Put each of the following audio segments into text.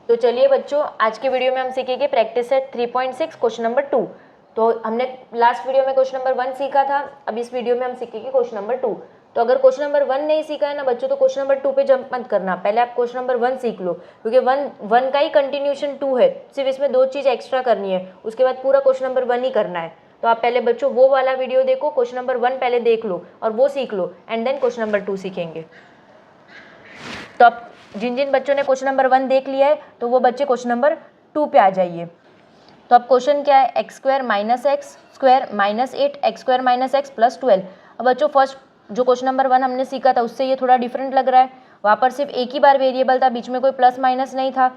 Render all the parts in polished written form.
तो चलिए बच्चों, आज के वीडियो में हम सीखेंगे प्रैक्टिस सेट 3.6 क्वेश्चन नंबर 2। तो हमने लास्ट वीडियो में क्वेश्चन नंबर 1 सीखा था, अब इस वीडियो में हम सीखेंगे क्वेश्चन नंबर 2। तो अगर क्वेश्चन नंबर 1 नहीं सीखा है ना बच्चों, तो क्वेश्चन नंबर 2 पे जंप मत करना, पहले आप क्वेश्चन नंबर 1 सीख लो, क्योंकि वन का ही कंटिन्यूशन 2 है, सिर्फ इसमें 2 चीज़ एक्स्ट्रा करनी है, उसके बाद पूरा क्वेश्चन नंबर 1 ही करना है। तो आप पहले बच्चों वो वाला वीडियो देखो, क्वेश्चन नंबर 1 पहले देख लो और वो सीख लो, एंड देन क्वेश्चन नंबर 2 सीखेंगे। तो अब जिन जिन बच्चों ने क्वेश्चन नंबर 1 देख लिया है तो वो बच्चे क्वेश्चन नंबर 2 पे आ जाइए। तो अब क्वेश्चन क्या है, x square minus x square minus 8 x square minus x plus 12। अब बच्चों फर्स्ट जो क्वेश्चन नंबर 1 हमने सीखा था उससे ये थोड़ा डिफरेंट लग रहा है, वहाँ पर सिर्फ एक ही बार वेरिएबल था, बीच में कोई प्लस माइनस नहीं था,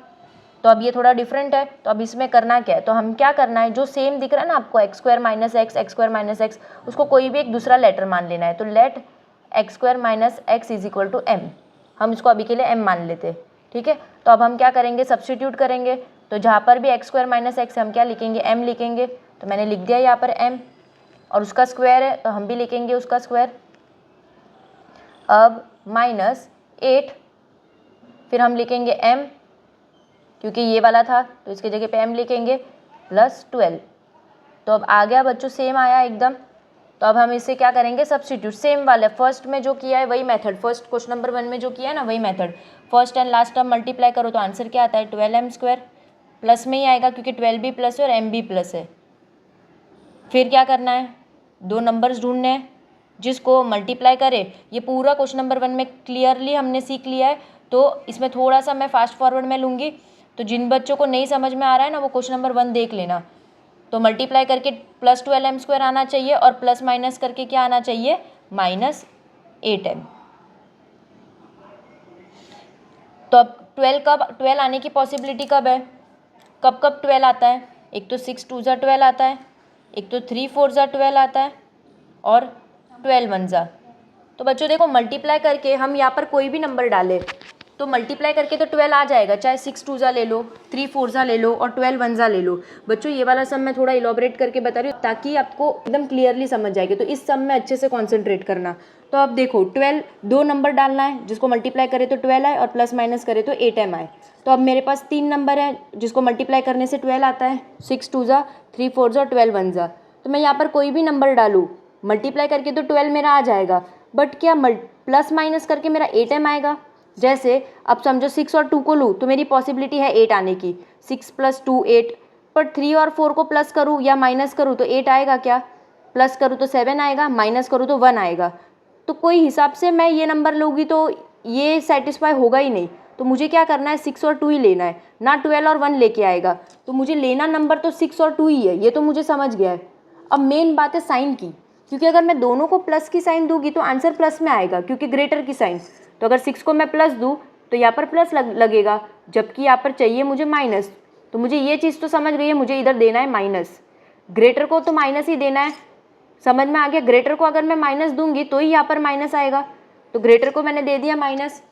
तो अब ये थोड़ा डिफरेंट है। तो अब इसमें करना क्या है, तो हम क्या करना है, जो सेम दिख रहा है ना आपको x square minus x square minus x, उसको कोई भी एक दूसरा लेटर मान लेना है। तो let x square minus x is equal to m, हम इसको अभी के लिए m मान लेते हैं, ठीक है। तो अब हम क्या करेंगे, सब्स्टिट्यूट करेंगे। तो जहाँ पर भी एक्स स्क्वायर माइनस एक्स हम क्या लिखेंगे, m लिखेंगे। तो मैंने लिख दिया यहाँ पर m, और उसका स्क्वायर है तो हम भी लिखेंगे उसका स्क्वायर। अब माइनस 8, फिर हम लिखेंगे m, क्योंकि ये वाला था तो इसकी जगह पे m लिखेंगे, प्लस 12। तो अब आ गया बच्चों, सेम आया एकदम। तो अब हम इसे क्या करेंगे, सब्स्टिट्यूट, सेम वाले फर्स्ट में जो किया है वही मेथड, फर्स्ट क्वेश्चन नंबर 1 में जो किया है ना वही method, first and last term multiply करो तो आंसर क्या आता है, 12m स्क्वायर, प्लस में ही आएगा क्योंकि 12 भी प्लस है और m भी प्लस है। फिर क्या करना है, दो नंबर्स ढूंढने हैं जिसको मल्टीप्लाई करे। ये पूरा क्वेश्चन नंबर 1 में क्लियरली हमने सीख लिया है, तो इसमें थोड़ा सा मैं फास्ट फॉरवर्ड में लूँगी। तो जिन बच्चों को नहीं समझ में आ रहा है ना वो क्वेश्चन नंबर 1 देख लेना। तो मल्टीप्लाई करके प्लस 12m स्क्वायर आना चाहिए और प्लस माइनस करके क्या आना चाहिए, माइनस 8m। तो अब 12 आने की पॉसिबिलिटी कब है, कब कब 12 आता है, एक तो 6 2 ज़ा 12 आता है, एक तो 3 4 ज़ा 12 आता है, और 12 1 ज़ा। तो बच्चों देखो, मल्टीप्लाई करके हम यहाँ पर कोई भी नंबर डालें तो मल्टीप्लाई करके तो 12 आ जाएगा, चाहे 6 2 ज़ा ले लो, 3 4 ज़ा ले लो और 12 1 ज़ा ले लो। बच्चों ये वाला सम मैं थोड़ा इलॉबरेट करके बता रही हूँ ताकि आपको एकदम क्लियरली समझ जाएगी, तो इस सम में अच्छे से कॉन्सेंट्रेट करना। तो अब देखो 12, दो नंबर डालना है जिसको मल्टीप्लाई करे तो 12 आए और प्लस माइनस करे तो 8m आए। तो अब मेरे पास 3 नंबर है जिसको मल्टीप्लाई करने से 12 आता है, 6 2 ज़ा 3 4 ज़ा 12 1 ज़ा। तो मैं यहाँ पर कोई भी नंबर डालूँ, मल्टीप्लाई करके तो 12 मेरा आ जाएगा, बट क्या प्लस माइनस करके मेरा 8m आएगा। जैसे अब समझो 6 और 2 को लूँ तो मेरी पॉसिबिलिटी है 8 आने की, 6 + 2 8, पर 3 और 4 को प्लस करूँ या माइनस करूँ तो 8 आएगा क्या, प्लस करूँ तो 7 आएगा, माइनस करूँ तो 1 आएगा। तो कोई हिसाब से मैं ये नंबर लूँगी तो ये सेटिस्फाई होगा ही नहीं। तो मुझे क्या करना है, 6 और 2 ही लेना है, ना 12 और 1 लेके आएगा। तो मुझे लेना नंबर तो 6 और 2 ही है, ये तो मुझे समझ गया है। अब मेन बात है साइन की, क्योंकि अगर मैं दोनों को प्लस की साइन दूंगी तो आंसर प्लस में आएगा क्योंकि ग्रेटर की साइन। तो अगर 6 को मैं प्लस दूँ तो यहाँ पर प्लस लगेगा, जबकि यहाँ पर चाहिए मुझे माइनस। तो मुझे ये चीज़ तो समझ गई है, मुझे इधर देना है माइनस, ग्रेटर को तो माइनस ही देना है, समझ में आ गया। ग्रेटर को अगर मैं माइनस दूंगी तो ही यहाँ पर माइनस आएगा, तो ग्रेटर को मैंने दे दिया माइनस।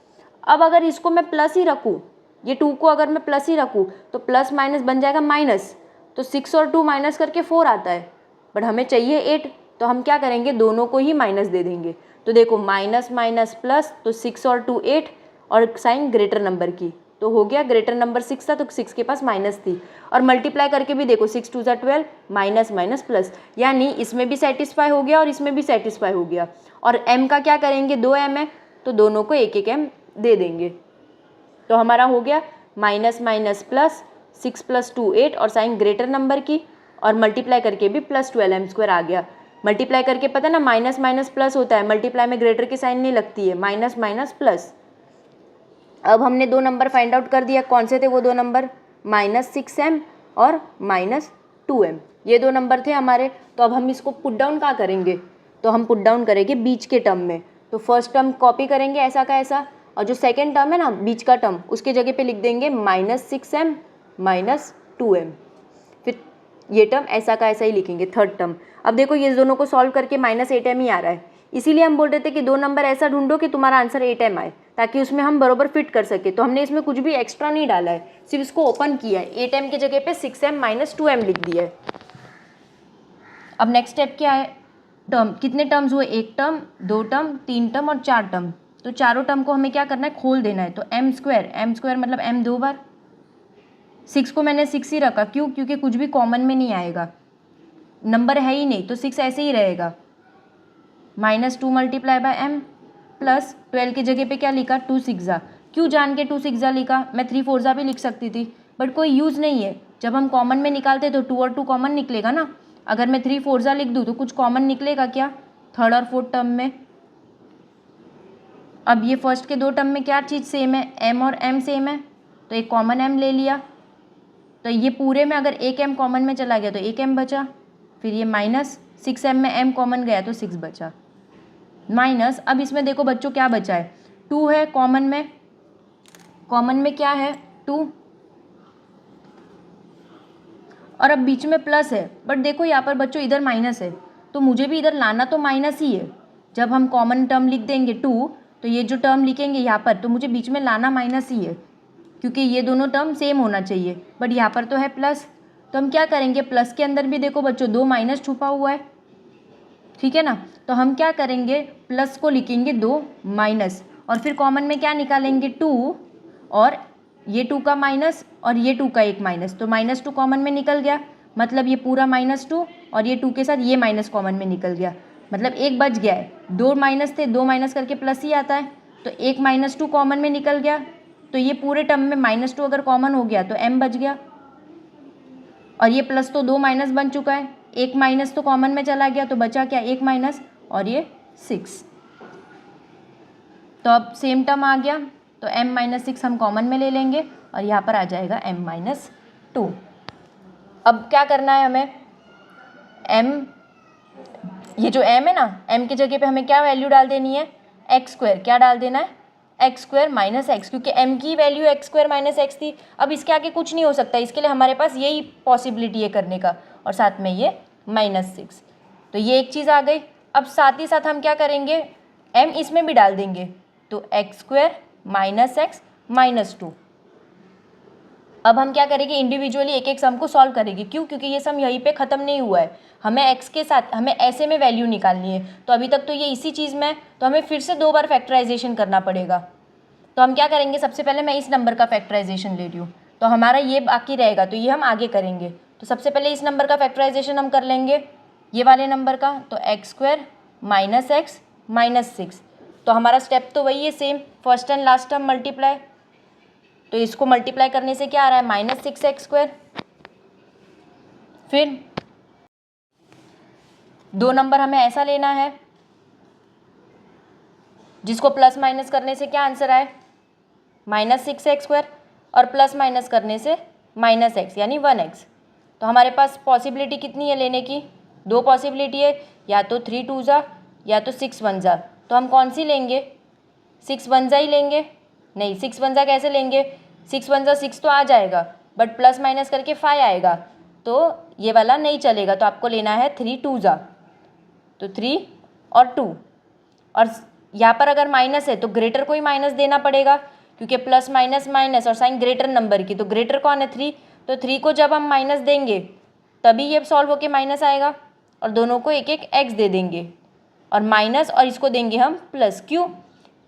अब अगर इसको मैं प्लस ही रखूँ, ये 2 को अगर मैं प्लस ही रखूँ तो प्लस माइनस बन जाएगा माइनस। तो 6 और 2 माइनस करके 4 आता है, बट हमें चाहिए 8, तो हम क्या करेंगे, दोनों को ही माइनस दे देंगे। तो देखो माइनस माइनस प्लस, तो 6 और 2 8, और साइन ग्रेटर नंबर की, तो हो गया ग्रेटर नंबर 6 था तो 6 के पास माइनस थी। और मल्टीप्लाई करके भी देखो 6 2 ज़ा 12, माइनस माइनस प्लस, यानी इसमें भी सेटिस्फाई हो गया और इसमें भी सेटिस्फाई हो गया। और m का क्या करेंगे, 2m है तो दोनों को एक एक m दे देंगे। तो हमारा हो गया माइनस माइनस प्लस, 6 + 2 8 और साइन ग्रेटर नंबर की, और मल्टीप्लाई करके भी प्लस 12m स्क्वायर आ गया। मल्टीप्लाई करके पता ना माइनस माइनस प्लस होता है, मल्टीप्लाई में ग्रेटर की साइन नहीं लगती है, माइनस माइनस प्लस। अब हमने दो नंबर फाइंड आउट कर दिया, कौन से थे वो दो नंबर, -6m और -2m, ये दो नंबर थे हमारे। तो अब हम इसको पुट डाउन कहाँ करेंगे, तो हम पुट डाउन करेंगे बीच के टर्म में। तो फर्स्ट टर्म कॉपी करेंगे ऐसा का ऐसा, और जो सेकेंड टर्म है ना बीच का टर्म, उसके जगह पे लिख देंगे -6m -2m, फिर ये टर्म ऐसा का ऐसा ही लिखेंगे थर्ड टर्म। अब देखो ये दोनों को सॉल्व करके -8m ही आ रहा है, इसीलिए हम बोल रहे थे कि दो नंबर ऐसा ढूंढो कि तुम्हारा आंसर 8m आए, ताकि उसमें हम बरोबर फिट कर सके। तो हमने इसमें कुछ भी एक्स्ट्रा नहीं डाला है, सिर्फ इसको ओपन किया है, 8m की जगह पे 6m -2m लिख दिया है। अब नेक्स्ट स्टेप क्या है, टर्म, कितने टर्म्स हुए, एक टर्म, दो टर्म, तीन टर्म और चार टर्म। तो चारों टर्म को हमें क्या करना है, खोल देना है। तो m स्क्वायर मतलब m दो बार, 6 को मैंने 6 ही रखा, क्यों? क्योंकि कुछ भी कॉमन में नहीं आएगा, नंबर है ही नहीं, तो 6 ऐसे ही रहेगा। -2 मल्टीप्लाई बाय m प्लस 12 की जगह पे क्या लिखा? 2 6 क्यों जान के 2 6 लिखा? मैं 3 4 भी लिख सकती थी, बट कोई यूज़ नहीं है। जब हम कॉमन में निकालते तो 2 और 2 कॉमन निकलेगा ना। अगर मैं 3 4 लिख दूँ तो कुछ कॉमन निकलेगा क्या थर्ड और फोर्थ टर्म में? अब ये फर्स्ट के 2 टर्म में क्या चीज़ सेम है? m और m सेम है, तो एक कॉमन m ले लिया। तो ये पूरे में अगर एक m कॉमन में चला गया तो एक m बचा, फिर ये -6m में m कॉमन गया तो 6 बचा, माइनस। अब इसमें देखो बच्चों क्या बचा है? 2 है कॉमन में क्या है? 2, और अब बीच में प्लस है, बट देखो यहाँ पर बच्चों इधर माइनस है, तो मुझे भी इधर लाना तो माइनस ही है। जब हम कॉमन टर्म लिख देंगे 2, तो ये जो टर्म लिखेंगे यहाँ पर, तो मुझे बीच में लाना माइनस ही है, क्योंकि ये दोनों टर्म सेम होना चाहिए, बट यहाँ पर तो है प्लस। तो हम क्या करेंगे? प्लस के अंदर भी देखो बच्चों 2 माइनस छुपा हुआ है, ठीक है ना। तो हम क्या करेंगे? प्लस को लिखेंगे 2 माइनस, और फिर कॉमन में क्या निकालेंगे? 2, और ये 2 का माइनस और ये 2 का एक माइनस, तो -2 कॉमन में निकल गया, मतलब ये पूरा -2 और ये 2 के साथ ये माइनस कॉमन में निकल गया, मतलब एक बच गया है। 2 माइनस थे, 2 माइनस करके प्लस ही आता है, तो एक -2 कॉमन में निकल गया, तो ये पूरे टर्म में -2 अगर कॉमन हो गया तो m बच गया, और ये प्लस तो 2 माइनस बन चुका है, एक माइनस तो कॉमन में चला गया, तो बचा क्या? एक माइनस, और ये 6। तो अब सेम टर्म आ गया, तो m-6 हम कॉमन में ले लेंगे, और यहाँ पर आ जाएगा m-2। अब क्या करना है हमें? ये जो m है ना, m की जगह पे हमें क्या वैल्यू डाल देनी है? x²। क्या डाल देना है? x² - x, क्योंकि m की वैल्यू x² - x थी। अब इसके आगे कुछ नहीं हो सकता, इसके लिए हमारे पास यही पॉसिबिलिटी है करने का, और साथ में ये -6। तो ये एक चीज़ आ गई। अब साथ ही साथ हम क्या करेंगे? m इसमें भी डाल देंगे, तो x² - x -2। अब हम क्या करेंगे? इंडिविजुअली एक एक सम को सॉल्व करेंगे, क्यों? क्योंकि ये सम यहीं पे ख़त्म नहीं हुआ है, हमें x के साथ हमें ऐसे में वैल्यू निकालनी है, तो अभी तक तो ये इसी चीज़ में, तो हमें फिर से 2 बार फैक्टराइजेशन करना पड़ेगा। तो हम क्या करेंगे? सबसे पहले मैं इस नंबर का फैक्टराइजेशन ले रही हूँ, तो हमारा ये बाकी रहेगा, तो ये हम आगे करेंगे। तो सबसे पहले इस नंबर का फैक्टराइजेशन हम कर लेंगे, ये वाले नंबर का, तो x² - x -6। तो हमारा स्टेप तो वही है same, first and last term multiply, तो इसको मल्टीप्लाई करने से क्या आ रहा है? -6x²। फिर 2 नंबर हमें ऐसा लेना है जिसको प्लस माइनस करने से क्या आंसर आए? -6x², और प्लस माइनस करने से -x यानी 1x। तो हमारे पास पॉसिबिलिटी कितनी है लेने की? 2 पॉसिबिलिटी है, या तो 3 2 या तो 6 1 जा। तो हम कौन सी लेंगे? 6 1 जा ही लेंगे? नहीं, 6 1 जा कैसे लेंगे? 6 1 जा 6 तो आ जाएगा, बट प्लस माइनस करके 5 आएगा, तो ये वाला नहीं चलेगा, तो आपको लेना है 3 2 जा, तो 3 और 2। और यहाँ पर अगर माइनस है तो ग्रेटर को ही माइनस देना पड़ेगा, क्योंकि प्लस माइनस माइनस और साइन ग्रेटर नंबर की, तो ग्रेटर कौन है? 3। तो 3 को जब हम माइनस देंगे तभी ये सॉल्व होके माइनस आएगा, और दोनों को एक एक x दे देंगे, और माइनस और इसको देंगे हम प्लस। क्यों?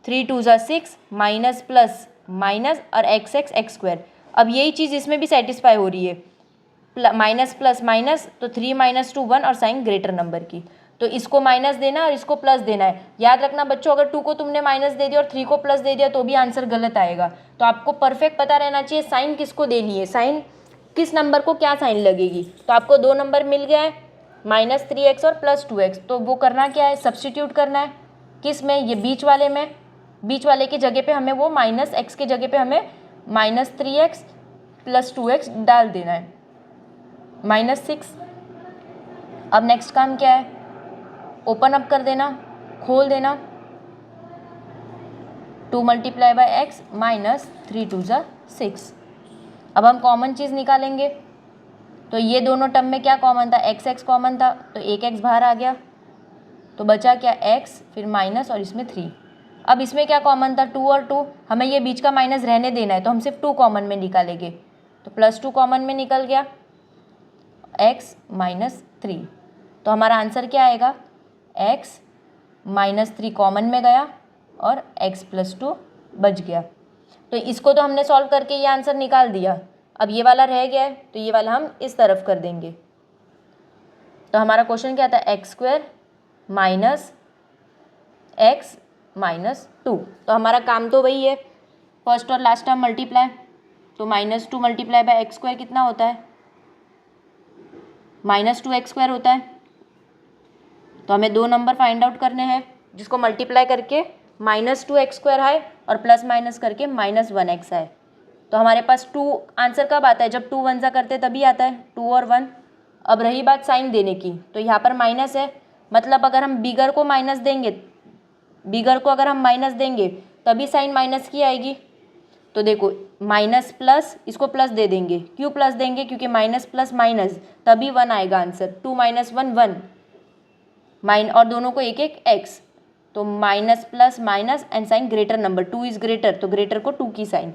3 2 जा 6 माइनस प्लस माइनस और x²। अब यही चीज़ इसमें भी सेटिस्फाई हो रही है, माइनस प्लस माइनस, तो 3 - 2 1 और साइन ग्रेटर नंबर की, तो इसको माइनस देना है और इसको प्लस देना है। याद रखना बच्चों, अगर 2 को तुमने माइनस दे दिया और 3 को प्लस दे दिया तो भी आंसर गलत आएगा। तो आपको परफेक्ट पता रहना चाहिए साइन किसको देनी है, साइन किस नंबर को क्या साइन लगेगी। तो आपको 2 नंबर मिल गया है, -3x और +2x। तो वो करना क्या है? सब्सटीट्यूट करना है। किस में? ये बीच वाले में। बीच वाले की जगह पे हमें वो -x की जगह पे हमें -3x + 2x डाल देना है, -6। अब नेक्स्ट काम क्या है? ओपन अप कर देना, खोल देना, 2 × x -3 2 जा 6। अब हम कॉमन चीज़ निकालेंगे, तो ये दोनों टर्म में क्या कॉमन था? x कॉमन था, तो एक x बाहर आ गया, तो बचा क्या? x, फिर माइनस और इसमें 3। अब इसमें क्या कॉमन था? 2 और 2, हमें ये बीच का माइनस रहने देना है, तो हम सिर्फ 2 कॉमन में निकालेंगे, तो +2 कॉमन में निकल गया, x -3। तो हमारा आंसर क्या आएगा? x -3 कॉमन में गया और x + 2 बच गया। तो इसको तो हमने सॉल्व करके ये आंसर निकाल दिया। अब ये वाला रह गया है तो ये वाला हम इस तरफ कर देंगे। तो हमारा क्वेश्चन क्या था, x square minus x minus 2। तो हमारा काम तो वही है, फर्स्ट और लास्ट टर्म मल्टीप्लाई। तो -2 मल्टीप्लाई बाय एक्स स्क्वायर कितना होता है, -2x स्क्वायर होता है। तो हमें दो नंबर फाइंड आउट करने हैं जिसको मल्टीप्लाई करके -2x स्क्वायर आए और प्लस माइनस करके -1x आए। तो हमारे पास 2 आंसर कब आता है, जब 2 1 सा करते तभी आता है, 2 और 1। अब रही बात साइन देने की, तो यहाँ पर माइनस है, मतलब अगर हम बिगर को माइनस देंगे, बिगर को अगर हम माइनस देंगे तभी साइन माइनस की आएगी। तो देखो माइनस प्लस, इसको प्लस दे देंगे, क्यों प्लस देंगे, क्योंकि माइनस प्लस माइनस तभी 1 आएगा आंसर। 2 - 1 1 माइन, और दोनों को एक एक एक्स, तो minus plus minus and sign greater number, 2 is greater, तो ग्रेटर को 2 की साइन,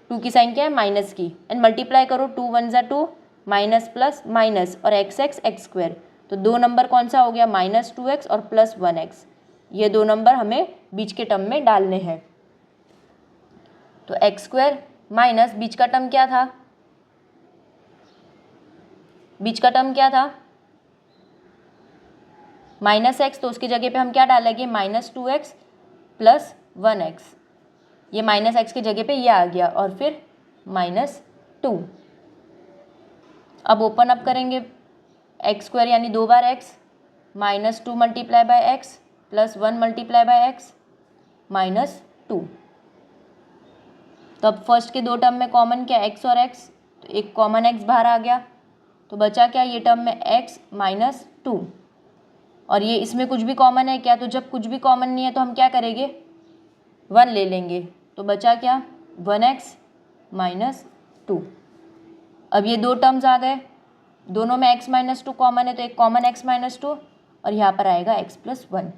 2 की साइन क्या है, माइनस की, एंड मल्टीप्लाई करो, 2 1 ज़ा 2, माइनस प्लस माइनस और एक्स स्क्वायर। तो दो नंबर कौन सा हो गया, -2x और +1x। ये दो नंबर हमें बीच के टर्म में डालने हैं। तो एक्स स्क्वायर माइनस बीच का टर्म क्या था, बीच का टर्म क्या था -x, तो उसकी जगह पे हम क्या डालेंगे, -2x + 1x। ये -x की जगह पे ये आ गया और फिर -2। अब ओपन अप करेंगे, एक्स स्क्वायर यानी 2 बार x, -2 multiply by x + 1 multiply by x -2। तो अब फर्स्ट के दो टर्म में कॉमन क्या, x और x, तो एक कॉमन x बाहर आ गया, तो बचा क्या, ये टर्म में x - 2। और ये इसमें कुछ भी कॉमन है क्या, तो जब कुछ भी कॉमन नहीं है तो हम क्या करेंगे, 1 ले लेंगे, तो बचा क्या, 1x - 2। अब ये दो टर्म्स आ गए, दोनों में x - 2 कॉमन है, तो एक कॉमन x - 2 और यहाँ पर आएगा x + 1।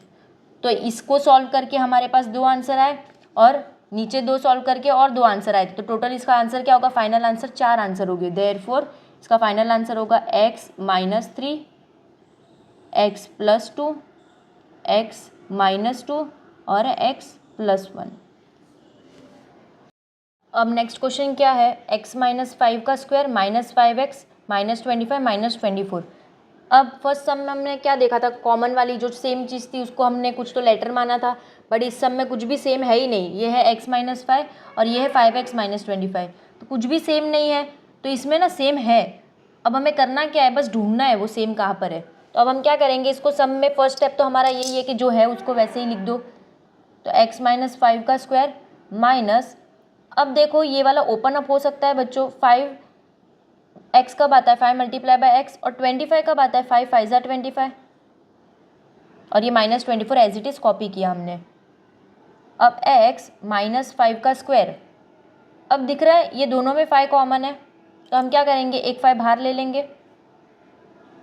तो इसको सॉल्व करके हमारे पास दो आंसर आए और नीचे दो सॉल्व करके और दो आंसर आए, तो टोटल इसका आंसर क्या होगा, फाइनल आंसर 4 आंसर हो गए। देयरफॉर इसका फाइनल आंसर होगा x - 3, x + 2, x - 2 और x + 1। अब नेक्स्ट क्वेश्चन क्या है, x - 5 का स्क्वायर -5x -25 -24। अब फर्स्ट सम में हमने क्या देखा था, कॉमन वाली जो सेम चीज़ थी उसको हमने कुछ तो लेटर माना था, बट इस सम में कुछ भी सेम है ही नहीं। ये है x - 5 और ये है 5x - 25, तो कुछ भी सेम नहीं है। तो इसमें ना सेम है, अब हमें करना क्या है, बस ढूंढना है वो सेम कहाँ पर है। तो अब हम क्या करेंगे, इसको सम में फर्स्ट स्टेप तो हमारा यही है कि जो है उसको वैसे ही लिख दो। तो x - 5 का स्क्वायर माइनस, अब देखो ये वाला ओपन अप हो सकता है बच्चों, 5x कब आता है, 5 मल्टीप्लाई बाय x, और 25 कब आता है, 5 5 ज़ा 25, और ये -24 एज इट इज़ कॉपी किया हमने। अब x - 5 का स्क्वायर, अब दिख रहा है ये दोनों में 5 कॉमन है, तो हम क्या करेंगे, एक 5 बाहर ले लेंगे।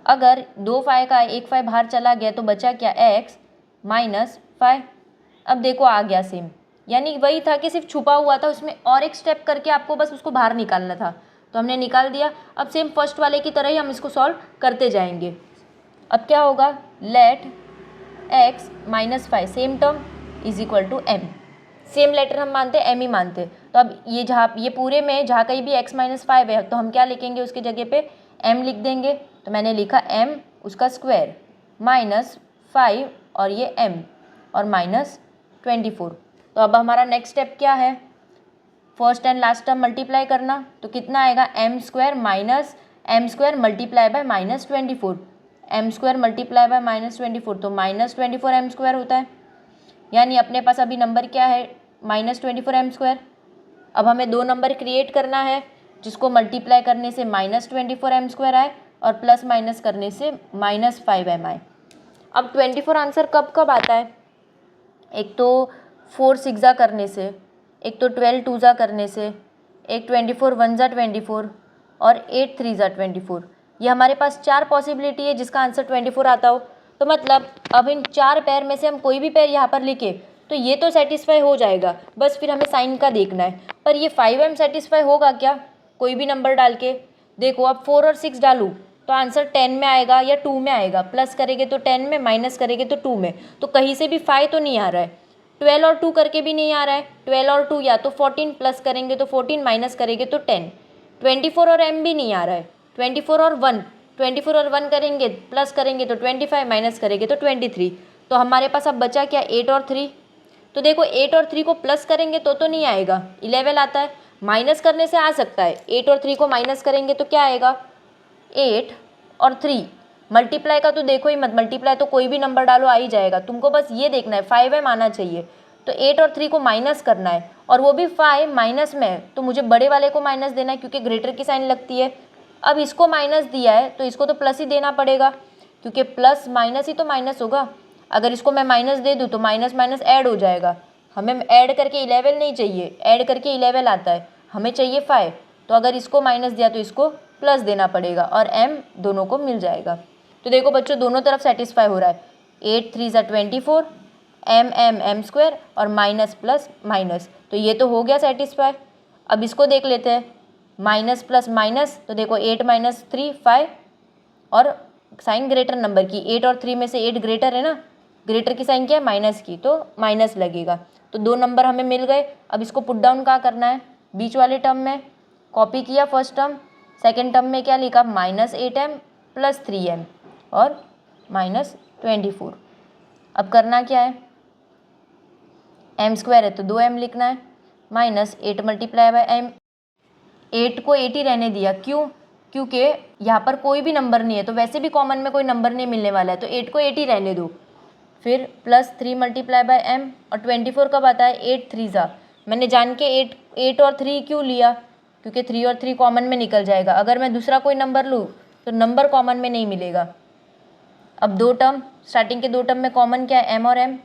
अगर 2 5 का 1 5 बाहर चला गया तो बचा क्या, x - 5। अब देखो आ गया सेम, यानी वही था कि सिर्फ छुपा हुआ था, उसमें और एक स्टेप करके आपको बस उसको बाहर निकालना था, तो हमने निकाल दिया। अब सेम फर्स्ट वाले की तरह ही हम इसको सॉल्व करते जाएंगे। अब क्या होगा, let x - 5 same term is equal to m, same letter हम मानते हैं, m ही मानते। तो अब ये जहाँ, ये पूरे में जहाँ कहीं भी x - 5 है तो हम क्या लिखेंगे, उसकी जगह पे m लिख देंगे। तो मैंने लिखा m उसका स्क्वायर -5 और ये m और -24। तो अब हमारा नेक्स्ट स्टेप क्या है, first and last term multiply करना। तो कितना आएगा, m square minus m square multiply by -24, m square multiply by -24, तो -24 m स्क्वायर होता है। यानी अपने पास अभी नंबर क्या है, -24 m स्क्वायर। अब हमें दो नंबर क्रिएट करना है जिसको मल्टीप्लाई करने से -24 m स्क्वायर आए और प्लस माइनस करने से -5 m आए। अब 24 आंसर कब कब आता है, एक तो 4 6 ज़ा करने से, एक तो 12 2 ज़ा करने से, एक 24 1 ज़ा 24 और 8 3 ज़ा 24। ये हमारे पास 4 पॉसिबिलिटी है जिसका आंसर 24 आता हो। तो मतलब अब इन 4 पेयर में से हम कोई भी पेयर यहाँ पर लिखे तो ये तो सेटिस्फाई हो जाएगा, बस फिर हमें साइन का देखना है। पर ये 5m सेटिस्फाई होगा क्या, कोई भी नंबर डाल के देखो। अब 4 और 6 डालूँ तो आंसर 10 में आएगा या 2 में आएगा, प्लस करेंगे तो 10 में, माइनस करेंगे तो 2 में, तो कहीं से भी 5 तो नहीं आ रहा है। 12 और 2 करके भी नहीं आ रहा है, 12 और 2 या तो 14, प्लस करेंगे तो 14, माइनस करेंगे तो 10, 24 और m भी नहीं आ रहा है, 24 और 1, 24 और 1 करेंगे प्लस करेंगे तो 25, माइनस करेंगे तो 23। तो हमारे पास अब बचा क्या, 8 और 3। तो देखो 8 और 3 को प्लस करेंगे तो नहीं आएगा, 11 आता है। माइनस करने से आ सकता है, 8 और 3 को माइनस करेंगे तो क्या आएगा, 8 और 3। मल्टीप्लाई का तो देखो ही मत, मल्टीप्लाई तो कोई भी नंबर डालो आ ही जाएगा, तुमको बस ये देखना है 5m आना चाहिए। तो 8 और 3 को माइनस करना है, और वो भी 5 माइनस में है, तो मुझे बड़े वाले को माइनस देना है क्योंकि ग्रेटर की साइन लगती है। अब इसको माइनस दिया है तो इसको तो प्लस ही देना पड़ेगा, क्योंकि प्लस माइनस ही तो माइनस होगा। अगर इसको मैं माइनस दे दूँ तो माइनस माइनस ऐड हो जाएगा। हमें ऐड करके 11 नहीं चाहिए, ऐड करके 11 आता है, हमें चाहिए 5। तो अगर इसको माइनस दिया तो इसको प्लस देना पड़ेगा, और m दोनों को मिल जाएगा। तो देखो बच्चों दोनों तरफ सेटिस्फाई हो रहा है, 8 3 ज़ा 24, m स्क्वायर और माइनस प्लस माइनस, तो ये तो हो गया सेटिस्फाई। अब इसको देख लेते हैं, माइनस प्लस माइनस, तो देखो 8 माइनस 3 5, और साइन ग्रेटर नंबर की, 8 और 3 में से 8 ग्रेटर है ना, ग्रेटर की साइन क्या है, माइनस की, तो माइनस लगेगा। तो 2 नंबर हमें मिल गए। अब इसको पुट डाउन कहाँ करना है, बीच वाले टर्म में। कॉपी किया फर्स्ट टर्म, सेकेंड टर्म में क्या लिखा, माइनस 8m प्लस 3m और माइनस 24। अब करना क्या है, m स्क्वायर है तो 2m लिखना है, माइनस 8 मल्टीप्लाई बाय m। 8 को 8 ही रहने दिया, क्यों, क्योंकि यहाँ पर कोई भी नंबर नहीं है, तो वैसे भी कॉमन में कोई नंबर नहीं मिलने वाला है, तो 8 को 8 ही रहने दो। फिर प्लस 3 मल्टीप्लाई बाय m, और 24 कब आता है, 8 3 ज़ा, मैंने जान के 8 और 3 क्यों लिया, क्योंकि 3 और 3 कॉमन में निकल जाएगा। अगर मैं दूसरा कोई नंबर लूँ तो नंबर कॉमन में नहीं मिलेगा। अब 2 टर्म, स्टार्टिंग के 2 टर्म में कॉमन क्या है, m और m,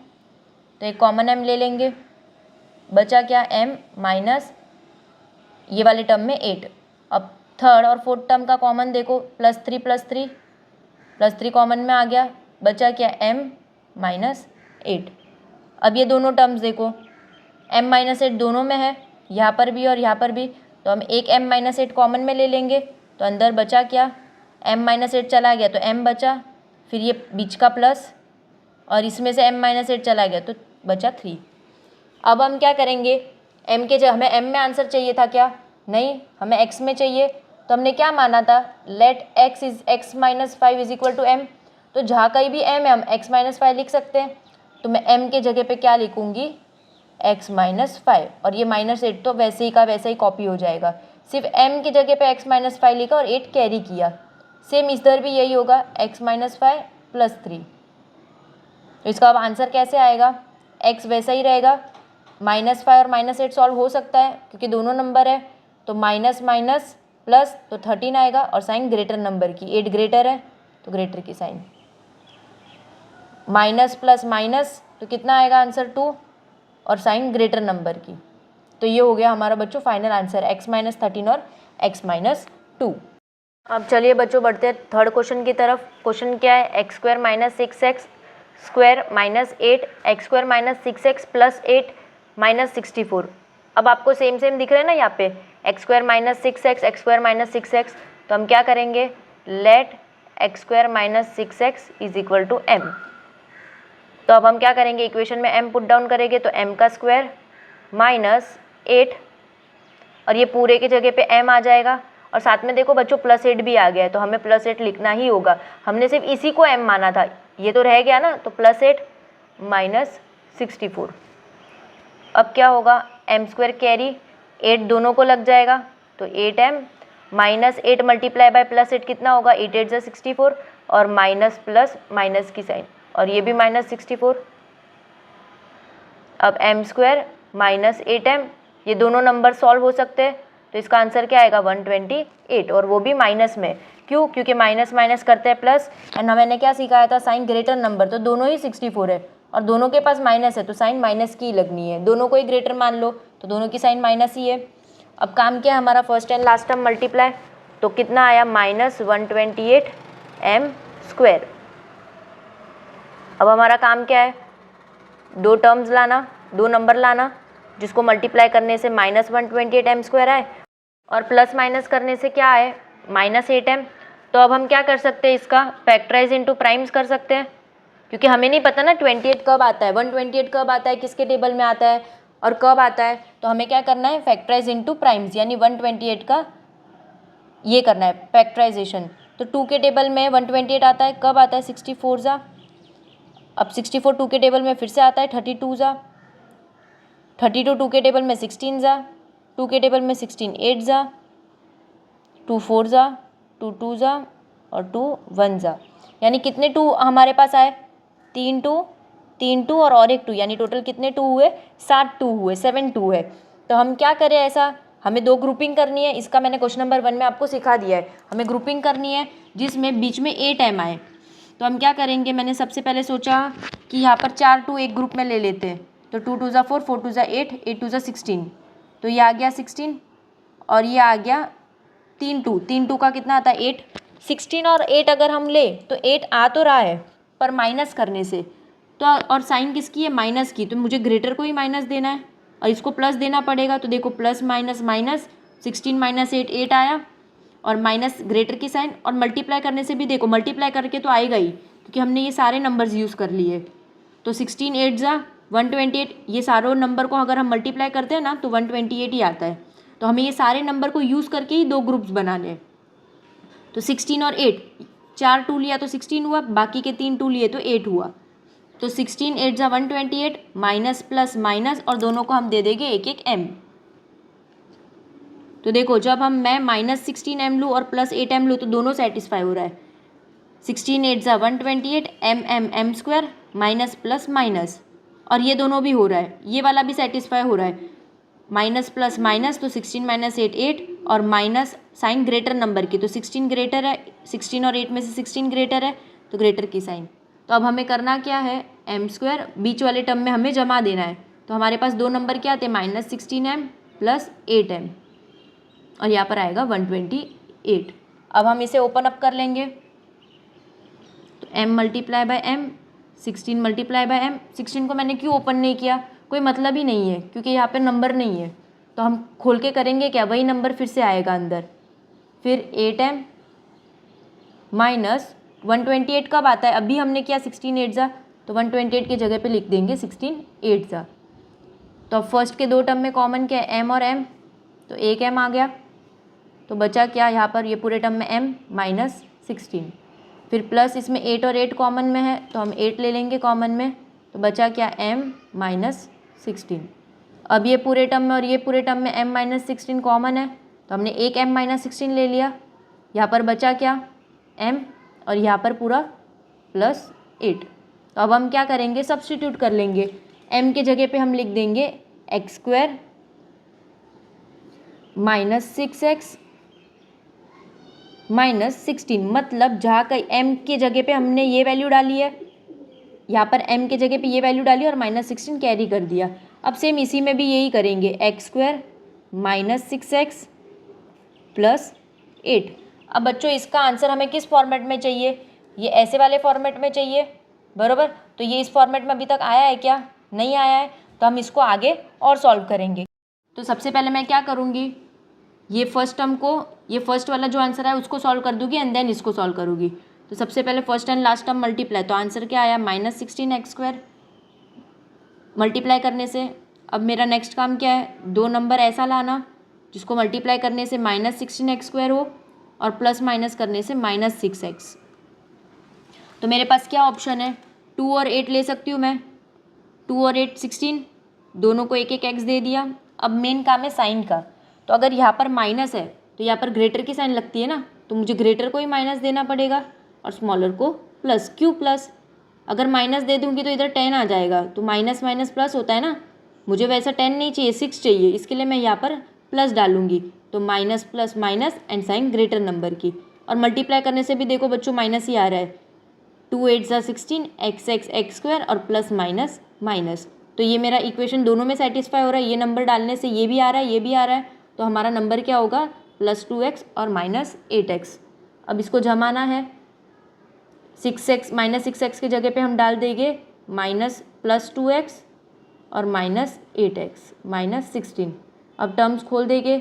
तो एक कॉमन m ले लेंगे, बचा क्या, m माइनस ये वाले टर्म में 8। अब थर्ड और फोर्थ टर्म का कॉमन देखो, प्लस 3 कॉमन में आ गया, बचा क्या, m माइनस 8। अब ये दोनों टर्म्स देखो, m माइनस 8 दोनों में है, यहाँ पर भी और यहाँ पर भी, तो हम एक m माइनस 8 कॉमन में ले लेंगे, तो अंदर बचा क्या, m माइनस 8 चला गया तो m बचा, फिर ये बीच का प्लस, और इसमें से m माइनस 8 चला गया तो बचा 3। अब हम क्या करेंगे, m के जगह हमें m में आंसर चाहिए था क्या, नहीं, हमें x में चाहिए, तो हमने क्या माना था, let x minus 5 is equal to m। तो जहाँ कहीं भी m है हम x माइनस 5 लिख सकते हैं, तो मैं m के जगह पे क्या लिखूँगी, x माइनस 5, और ये माइनस 8 तो वैसे ही का वैसे ही कॉपी हो जाएगा, सिर्फ m की जगह पे x माइनस 5 लिखा और 8 कैरी किया। सेम इधर भी यही होगा, x माइनस 5 प्लस 3। तो इसका अब आंसर कैसे आएगा, x वैसा ही रहेगा, माइनस 5 और माइनस 8 सॉल्व हो सकता है क्योंकि दोनों नंबर है, तो माइनस माइनस प्लस तो 13 आएगा, और साइन ग्रेटर नंबर की, 8 ग्रेटर है तो ग्रेटर की साइन, माइनस प्लस माइनस तो कितना आएगा आंसर 2, और साइन ग्रेटर नंबर की। तो ये हो गया हमारा बच्चों फाइनल आंसर, x माइनस 13 और x माइनस 2। अब चलिए बच्चों बढ़ते हैं थर्ड क्वेश्चन की तरफ। क्वेश्चन क्या है, x square minus 6x square minus 8, x square minus 6x plus 8 minus 64। अब आपको सेम दिख रहे हैं ना यहाँ पे, x square minus 6x, x square minus 6x, तो हम क्या करेंगे, let x square minus 6x is equal to m। तो अब हम क्या करेंगे, इक्वेशन में m पुट डाउन करेंगे तो m का स्क्वायर माइनस 8, और ये पूरे की जगह पे m आ जाएगा, और साथ में देखो बच्चों प्लस 8 भी आ गया है, तो हमें प्लस 8 लिखना ही होगा, हमने सिर्फ इसी को m माना था, ये तो रह गया ना, तो प्लस 8 माइनस 64। अब क्या होगा, m स्क्वायर कैरी 8 दोनों को लग जाएगा, तो 8m minus 8 multiply by plus 8 कितना होगा, 8 8 जा 64, और माइनस प्लस माइनस की साइन, और ये भी माइनस 64। अब m स्क्वायर माइनस 8m, ये दोनों नंबर सॉल्व हो सकते हैं, तो इसका आंसर क्या आएगा, 128, और वो भी माइनस में, क्यों, क्योंकि माइनस माइनस करते हैं प्लस, एंड मैंने क्या सिखाया था, साइन ग्रेटर नंबर, तो दोनों ही 64 है, और दोनों के पास माइनस है, तो साइन माइनस की ही लगनी है, दोनों को ही ग्रेटर मान लो, तो दोनों की साइन माइनस ही है। अब काम क्या है हमारा, first and last term multiply, तो कितना आया, माइनस 128 m स्क्वायर। अब हमारा काम क्या है, दो टर्म्स लाना, दो नंबर लाना, जिसको मल्टीप्लाई करने से माइनस 128 m स्क्वायर आए, और प्लस माइनस करने से क्या आए, माइनस 8m। तो अब हम क्या कर सकते हैं, इसका फैक्टराइज इनटू प्राइम्स कर सकते हैं, क्योंकि हमें नहीं पता ना 28 कब आता है, 128 कब आता है, किसके टेबल में आता है और कब आता है, तो हमें क्या करना है, फैक्टराइज इनटू प्राइम्स, यानी 128 का ये करना है फैक्टराइजेशन। तो 2 के टेबल में 128 आता है, कब आता है 64 ज़ा। अब 64 2 के टेबल में फिर से आता है 32 ज़ा, 32 2 के टेबल में 16 ज़ा, 2 के टेबल में 16 8 ज़ा, 2 4 ज़ा, 2 2 ज़ा और 2 1 ज़ा। यानी कितने 2 हमारे पास आए, 3 2 3 2 और एक 2, यानी टोटल कितने 2 हुए, 7 2 हुए, 7 2 है। तो हम क्या करें, ऐसा हमें 2 ग्रुपिंग करनी है। इसका मैंने क्वेश्चन नंबर 1 में आपको सिखा दिया है। हमें ग्रुपिंग करनी है जिसमें बीच में 8 m आए। तो हम क्या करेंगे, मैंने सबसे पहले सोचा कि यहाँ पर 4 2 एक ग्रुप में ले लेते हैं। तो 2 2 ज़ा 4, 4 2 ज़ा 8, 8 2 ज़ा 16, तो ये आ गया 16 और ये आ गया 3 2, 3 2 का कितना आता है 8। 16 और 8 अगर हम ले तो 8 आ तो रहा है पर माइनस करने से, तो और साइन किसकी है, माइनस की, तो मुझे ग्रेटर को ही माइनस देना है और इसको प्लस देना पड़ेगा। तो देखो प्लस माइनस माइनस, 16 माइनस 8 8 आया और माइनस ग्रेटर की साइन, और मल्टीप्लाई करने से भी देखो मल्टीप्लाई करके तो आएगा ही क्योंकि हमने ये सारे नंबर्स यूज़ कर लिए। तो 16 8 ज़ा 128, ये सारों नंबर को अगर हम मल्टीप्लाई करते हैं ना तो 128 ही आता है। तो हमें ये सारे नंबर को यूज़ करके ही 2 ग्रुप्स बनाने हैं। तो 16 और 8, 4 2 लिया तो 16 हुआ, बाकी के 3 2 लिए तो 8 हुआ। तो 16 8 ज़ा 128, माइनस प्लस माइनस और दोनों को हम दे देंगे एक एक m। तो देखो जब मैं माइनस 16 m लूँ और प्लस 8 m लूँ तो दोनों सेटिस्फाई हो रहा है। 16 8 ज़ा 128, m square minus plus minus, और ये दोनों भी हो रहा है, ये वाला भी सेटिस्फाई हो रहा है। माइनस प्लस माइनस तो 16 माइनस 8 8 और माइनस साइन ग्रेटर नंबर की, तो 16 ग्रेटर है, 16 और 8 में से 16 ग्रेटर है तो ग्रेटर की साइन। तो अब हमें करना क्या है, m स्क्वायर बीच वाले टर्म में हमें जमा देना है। तो हमारे पास 2 नंबर क्या आते हैं, माइनस 16m प्लस 8m और यहाँ पर आएगा 128। अब हम इसे ओपन अप कर लेंगे। तो m multiply by m, 16 multiply by m। 16 को मैंने क्यों ओपन नहीं किया, कोई मतलब ही नहीं है क्योंकि यहाँ पे नंबर नहीं है। तो हम खोल के करेंगे क्या, वही नंबर फिर से आएगा अंदर। फिर 8m माइनस 128 कब आता है, अभी हमने किया 16 8 ज़ा, तो 128 की जगह पे लिख देंगे 16 8 ज़ा। तो अब फर्स्ट के 2 टर्म में कॉमन क्या है, m और m, तो एक m आ गया। तो बचा क्या यहाँ पर, ये पूरे टर्म में m माइनस 16, फिर प्लस इसमें 8 और 8 कॉमन में है तो हम 8 ले लेंगे कॉमन में, तो बचा क्या m माइनस 16। अब ये पूरे टर्म में और ये पूरे टर्म में m माइनस 16 कॉमन है तो हमने एक m माइनस 16 ले लिया। यहाँ पर बचा क्या m और यहाँ पर पूरा प्लस 8। तो अब हम क्या करेंगे, सब्स्टिट्यूट कर लेंगे। m के जगह पे हम लिख देंगे x square minus 6x minus 16, मतलब जहाँ कहीं m के जगह पे हमने ये वैल्यू डाली है, यहाँ पर m के जगह पे ये वैल्यू डाली और माइनस 16 कैरी कर दिया। अब सेम इसी में भी यही करेंगे, x square minus 6x plus 8। अब बच्चों इसका आंसर हमें किस फॉर्मेट में चाहिए, ये ऐसे वाले फॉर्मेट में चाहिए बराबर। तो ये इस फॉर्मेट में अभी तक आया है क्या, नहीं आया है, तो हम इसको आगे और सॉल्व करेंगे। तो सबसे पहले मैं क्या करूँगी, ये फर्स्ट टर्म को, ये फर्स्ट वाला जो आंसर है उसको सॉल्व कर दूँगी एंड देन इसको सॉल्व करूँगी। तो सबसे पहले first and last term multiply, तो आंसर क्या आया माइनस 16 एक्स स्क्वायर मल्टीप्लाई करने से। अब मेरा नेक्स्ट काम क्या है, 2 नंबर ऐसा लाना जिसको मल्टीप्लाई करने से माइनस 16 एक्स स्क्वायर हो और प्लस माइनस करने से माइनस 6x। तो मेरे पास क्या ऑप्शन है, 2 और 8 ले सकती हूँ मैं, 2 और 8 16, दोनों को एक एक एक्स दे दिया। अब मेन काम है साइन का, तो अगर यहाँ पर माइनस है तो यहाँ पर ग्रेटर की साइन लगती है ना, तो मुझे ग्रेटर को ही माइनस देना पड़ेगा और स्मॉलर को प्लस। क्यों प्लस, अगर माइनस दे दूँगी तो इधर 10 आ जाएगा, तो माइनस माइनस प्लस होता है ना, मुझे वैसा 10 नहीं चाहिए 6 चाहिए, इसके लिए मैं यहाँ पर प्लस डालूंगी। तो minus plus minus and sign greater number की, और मल्टीप्लाई करने से भी देखो बच्चों माइनस ही आ रहा है, 2 8 ज़ा 16 एक्स एक्स एक्स स्क्वायर और प्लस माइनस माइनस। तो ये मेरा इक्वेशन दोनों में सेटिस्फाई हो रहा है, ये नंबर डालने से ये भी आ रहा है ये भी आ रहा है, तो हमारा नंबर क्या होगा प्लस 2x और माइनस 8x। अब इसको जमाना है, 6x माइनस 6x की जगह पे हम डाल देंगे माइनस प्लस 2x और माइनस 8x माइनस 16। अब टर्म्स खोल देंगे,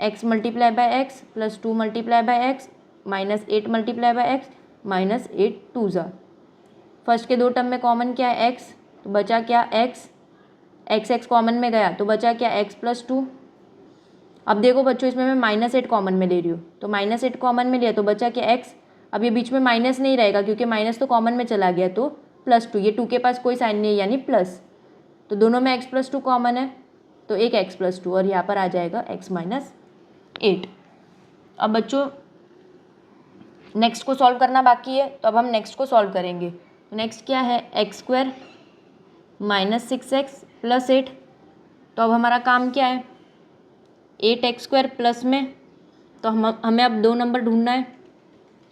x multiply by x plus 2 multiply by x minus 8 multiply by x minus 8 2 ज़ा। फर्स्ट के 2 टर्म में कॉमन क्या है x, तो बचा क्या x, x x कॉमन में गया तो बचा क्या x प्लस 2। अब देखो बच्चों, इसमें मैं -8 कॉमन में ले रही हूँ, तो -8 कॉमन में लिया तो बचा क्या x। अब ये बीच में माइनस नहीं रहेगा क्योंकि माइनस तो कॉमन में चला गया, तो +2, ये 2 के पास कोई साइन नहीं है यानी प्लस, तो दोनों में x + 2 कॉमन है, तो एक x + 2 और यहाँ पर आ जाएगा x - 8। अब बच्चों नेक्स्ट को सॉल्व करना बाकी है, तो अब हम नेक्स्ट को सॉल्व करेंगे। तो नेक्स्ट क्या है, x² - 6x + 8। तो अब हमारा काम क्या है, 8x² प्लस में, तो हमें अब 2 नंबर ढूंढना है,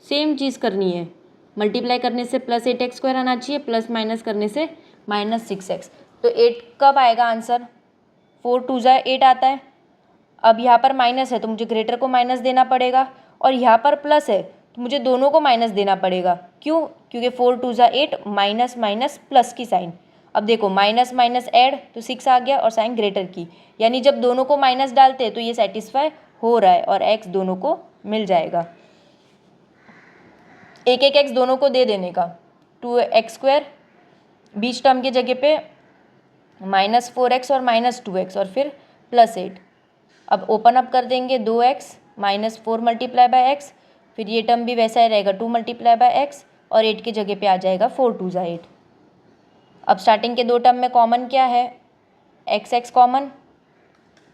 सेम चीज़ करनी है, मल्टीप्लाई करने से +8x² आना चाहिए, प्लस माइनस करने से -6x। तो 8 कब आएगा आंसर, 4 × 2 = 8 आता है। अब यहाँ पर माइनस है तो मुझे ग्रेटर को माइनस देना पड़ेगा, और यहाँ पर प्लस है तो मुझे दोनों को माइनस देना पड़ेगा। क्यों, क्योंकि 4 × 2 = 8, माइनस माइनस प्लस की साइन। अब देखो माइनस माइनस ऐड तो 6 आ गया और साइन ग्रेटर की, यानी जब दोनों को माइनस डालते हैं तो ये सेटिस्फाई हो रहा है और x दोनों को मिल जाएगा। एक एक x दोनों को दे देने का, 2x², बीच टर्म की जगह पे -4x और -2x और फिर +8। अब ओपन अप कर देंगे, 2x -4 × x, फिर ये टर्म भी वैसा ही रहेगा, 2 × x और 8 की जगह पे आ जाएगा 4 × 2 = 8। अब स्टार्टिंग के 2 टर्म में कॉमन क्या है, x कॉमन,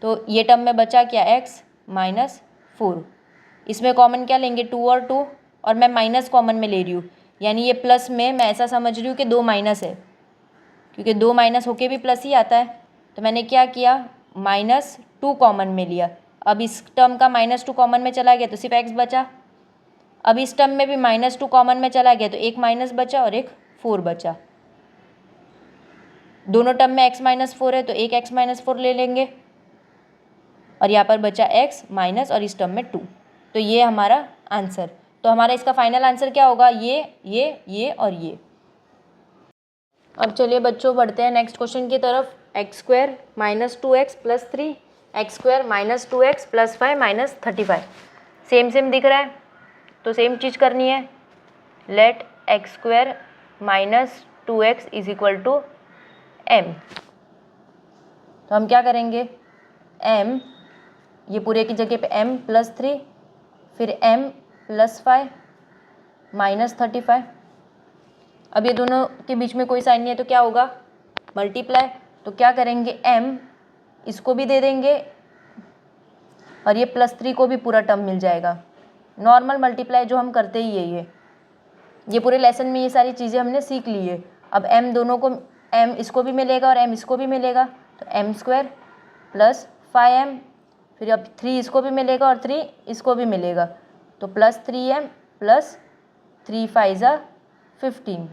तो ये टर्म में बचा क्या, x - 4। इसमें कॉमन क्या लेंगे, 2 और 2, और मैं माइनस कॉमन में ले रही हूँ, यानी ये प्लस में मैं ऐसा समझ रही हूँ कि 2 माइनस है, क्योंकि 2 माइनस होके भी प्लस ही आता है। तो मैंने क्या किया, -2 कॉमन में लिया। अब इस टर्म का -2 कॉमन में चला गया तो सिर्फ x बचा। अब इस टर्म में भी -2 कॉमन में चला गया तो एक माइनस बचा और एक 4 बचा। दोनों टर्म में x - 4 है तो एक x - 4 ले लेंगे, और यहाँ पर बचा x माइनस और इस टर्म में 2। तो ये हमारा आंसर, तो हमारा इसका फाइनल आंसर क्या होगा, ये और ये। अब चलिए बच्चों बढ़ते हैं नेक्स्ट क्वेश्चन की तरफ। x² - 2x + 3, x² - 2x + 5 - 35। Same दिख रहा है तो सेम चीज़ करनी है। Let x² - 2x = m। तो हम क्या करेंगे, m, ये पूरे की जगह पे m + 3, फिर m + 5 - 35। अब ये दोनों के बीच में कोई साइन नहीं है तो क्या होगा, मल्टीप्लाई। तो क्या करेंगे, m इसको भी दे देंगे और ये +3 को भी पूरा टर्म मिल जाएगा। नॉर्मल मल्टीप्लाई जो हम करते ही है, ये पूरे लेसन में ये सारी चीज़ें हमने सीख ली है। अब m दोनों को, m इसको भी मिलेगा और m इसको भी मिलेगा, तो m² + 5m, फिर अब 3 इसको भी मिलेगा और 3 इसको भी मिलेगा, तो +3m + 3 × 5 = 15,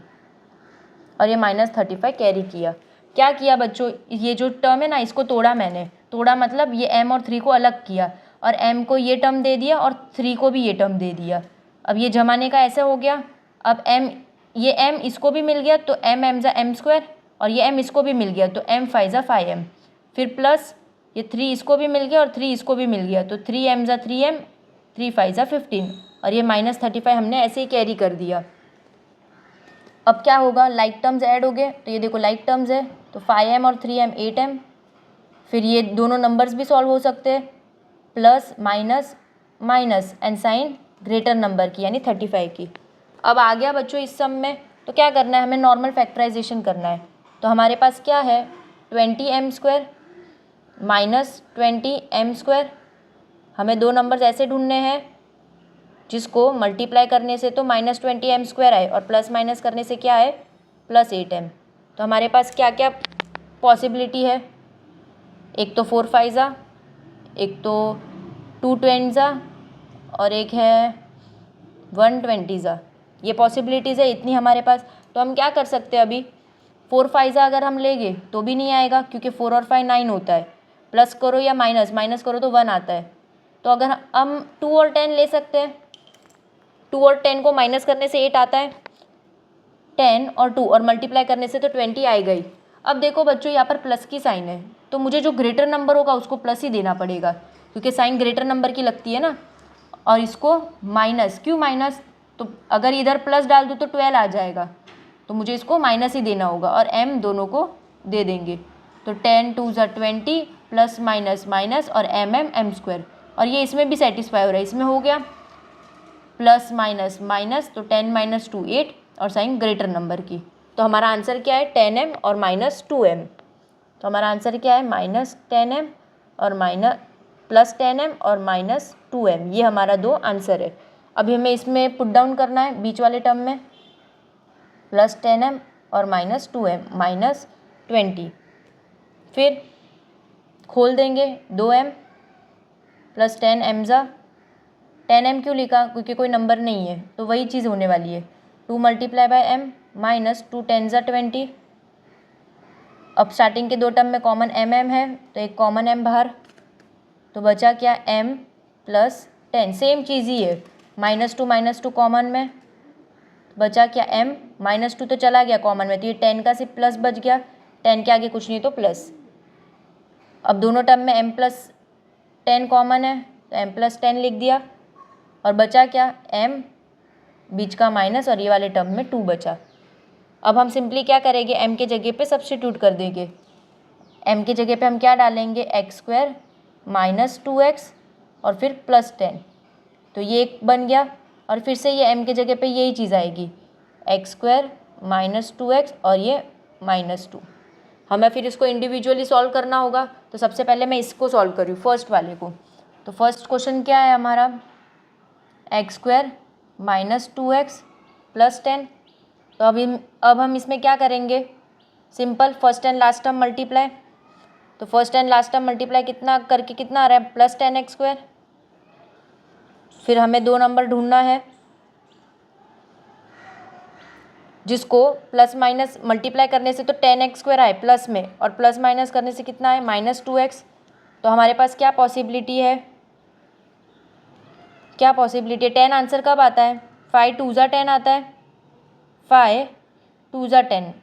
और ये -35 कैरी किया। क्या किया बच्चों, ये जो टर्म है ना इसको तोड़ा मैंने, तोड़ा मतलब ये m और 3 को अलग किया, और m को ये टर्म दे दिया और 3 को भी ये टर्म दे दिया। अब ये जमाने का ऐसे हो गया। अब m, ये m इसको भी मिल गया तो m × m², और ये m इसको भी मिल गया तो m × 5 = 5m, फिर प्लस ये 3 इसको भी मिल गया और 3 इसको भी मिल गया तो 3m × 3m, 3 × 5 = 15, और ये -35 हमने ऐसे ही कैरी कर दिया। अब क्या होगा, लाइक टर्म्स ऐड हो गए, तो ये देखो लाइक टर्म्स है तो 5m और 3m 8m, फिर ये दोनों नंबर्स भी सॉल्व हो सकते हैं, plus minus minus and sign greater number की यानी 35 की। अब आ गया बच्चों इस सम में, तो क्या करना है, हमें नॉर्मल फैक्टराइजेशन करना है। तो हमारे पास क्या है, 20m² - 20m²। हमें दो नंबर्स ऐसे ढूंढने हैं जिसको मल्टीप्लाई करने से तो -20m² आए और प्लस माइनस करने से क्या है, +8m। तो हमारे पास क्या क्या पॉसिबिलिटी है, एक तो 4 × 5 ज़ा, एक तो 2 × 20 ज़ा, और एक है 120 ज़ा। ये पॉसिबिलिटीज़ है इतनी हमारे पास। तो हम क्या कर सकते हैं, अभी 4 × 5 ज़ा अगर हम लेंगे तो भी नहीं आएगा क्योंकि 4 और 5 9 होता है, प्लस करो या माइनस करो तो 1 आता है। तो अगर हम 2 और 10 ले सकते हैं, 2 और 10 को माइनस करने से 8 आता है, 10 और 2 और मल्टीप्लाई करने से तो 20 आएगा ही। अब देखो बच्चों यहाँ पर प्लस की साइन है तो मुझे जो ग्रेटर नंबर होगा उसको प्लस ही देना पड़ेगा क्योंकि साइन ग्रेटर नंबर की लगती है ना, और इसको माइनस। क्यों माइनस, तो अगर इधर प्लस डाल दूँ तो 12 आ जाएगा, तो मुझे इसको माइनस ही देना होगा और m दोनों को दे देंगे। तो 10 × 2 = 20 प्लस माइनस माइनस और एम एम एम स्क्वायर, और ये इसमें भी सेटिस्फाई हो रहा है, इसमें हो गया प्लस माइनस माइनस, तो 10 माइनस 2 8 और साइन ग्रेटर नंबर की। तो हमारा आंसर क्या है 10m और माइनस 2m। तो हमारा आंसर क्या है -10m और प्लस 10m और माइनस 2m, ये हमारा दो आंसर है। अभी हमें इसमें पुट डाउन करना है बीच वाले टर्म में, प्लस 10m और माइनस 2m माइनस 20, फिर खोल देंगे 2m प्लस 10m ज़ा 10m क्यों लिखा, क्योंकि कोई नंबर नहीं है तो वही चीज़ होने वाली है। 2 मल्टीप्लाई बाय m माइनस 2 10 ज़ा 20। अब स्टार्टिंग के दो टर्म में कॉमन m है तो एक कॉमन m बाहर, तो बचा क्या m प्लस 10, सेम चीज़ ही है, माइनस टू कॉमन में, बचा क्या m -2 तो चला गया कॉमन में, तो ये 10 का सिर्फ प्लस बच गया, 10 के आगे कुछ नहीं तो प्लस। अब दोनों टर्म में m प्लस 10 कॉमन है तो m प्लस 10 लिख दिया, और बचा क्या m बीच का माइनस और ये वाले टर्म में 2 बचा। अब हम सिंपली क्या करेंगे, m के जगह पे सब्स्टिट्यूट कर देंगे। m के जगह पे हम क्या डालेंगे x² माइनस 2x और फिर प्लस 10, तो ये एक बन गया, और फिर से ये m के जगह पे यही चीज़ आएगी x² माइनस 2x और ये -2। हमें फिर इसको इंडिविजुअली सॉल्व करना होगा, तो सबसे पहले मैं इसको सॉल्व करूँ फर्स्ट वाले को। तो फर्स्ट क्वेश्चन क्या है हमारा x² माइनस 2x प्लस 10। तो अब हम इसमें क्या करेंगे, simple first and last term multiply. तो first and last term multiply कितना करके कितना आ रहा है प्लस 10x²। फिर हमें दो नंबर ढूंढना है जिसको प्लस माइनस मल्टीप्लाई करने से तो 10x² आए प्लस में, और प्लस माइनस करने से कितना है -2x। तो हमारे पास क्या पॉसिबिलिटी है, क्या पॉसिबिलिटी है, 10 आंसर कब आता है, 5 2 ज़ा 10 आता है, 5 2 ज़ा 10।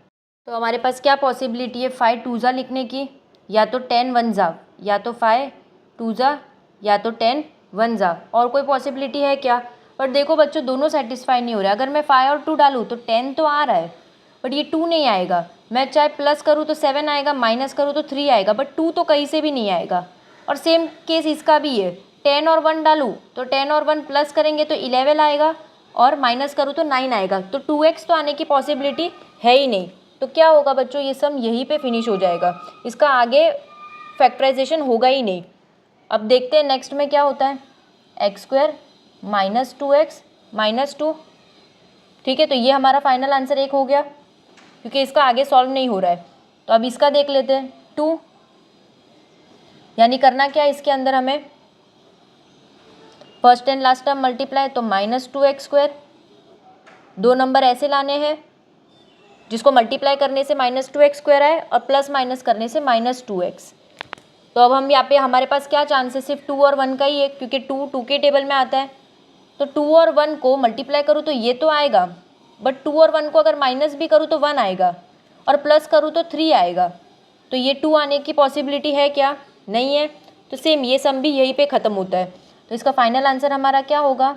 तो हमारे पास क्या पॉसिबिलिटी है 5 2 ज़ा लिखने की, या तो 10 1 ज़ा, या तो 5 2 ज़ा, या तो 10 1 ज़ा, और कोई पॉसिबिलिटी है क्या। पर देखो बच्चों दोनों सेटिस्फाई नहीं हो रहा है, अगर मैं 5 और 2 डालूँ तो 10 तो आ रहा है बट ये 2 नहीं आएगा, मैं चाहे प्लस करूँ तो 7 आएगा, माइनस करूँ तो 3 आएगा, बट 2 तो कहीं से भी नहीं आएगा। और सेम केस इसका भी है, 10 और 1 डालूँ तो 10 और 1 प्लस करेंगे तो 11 आएगा, और माइनस करूँ तो 9 आएगा, तो 2x तो आने की पॉसिबिलिटी है ही नहीं। तो क्या होगा बच्चों, ये सम यहीं पे फिनिश हो जाएगा, इसका आगे फैक्टराइजेशन होगा ही नहीं। अब देखते हैं नेक्स्ट में क्या होता है, x² माइनस 2x माइनस 2, ठीक है। तो ये हमारा फाइनल आंसर एक हो गया, क्योंकि इसका आगे सॉल्व नहीं हो रहा है। तो अब इसका देख लेते हैं 2, यानी करना क्या है इसके अंदर, हमें first and last term multiply, तो -2x², दो नंबर ऐसे लाने हैं जिसको मल्टीप्लाई करने से -2x² आए और प्लस माइनस करने से -2x। तो अब हम यहाँ पे हमारे पास क्या चांस है, सिर्फ 2 और 1 का ही है, क्योंकि 2 के टेबल में आता है। तो 2 और 1 को मल्टीप्लाई करूँ तो ये तो आएगा, बट 2 और 1 को अगर माइनस भी करूँ तो 1 आएगा, और प्लस करूँ तो 3 आएगा। तो ये 2 आने की पॉसिबिलिटी है क्या, नहीं है। तो सेम ये सम भी यहीं पे ख़त्म होता है। तो इसका फाइनल आंसर हमारा क्या होगा,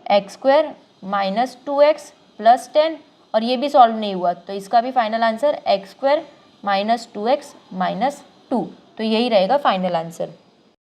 x² माइनस 2x प्लस 10, और ये भी सॉल्व नहीं हुआ, तो इसका भी final answer x² minus 2x minus 2। तो यही रहेगा फाइनल आंसर।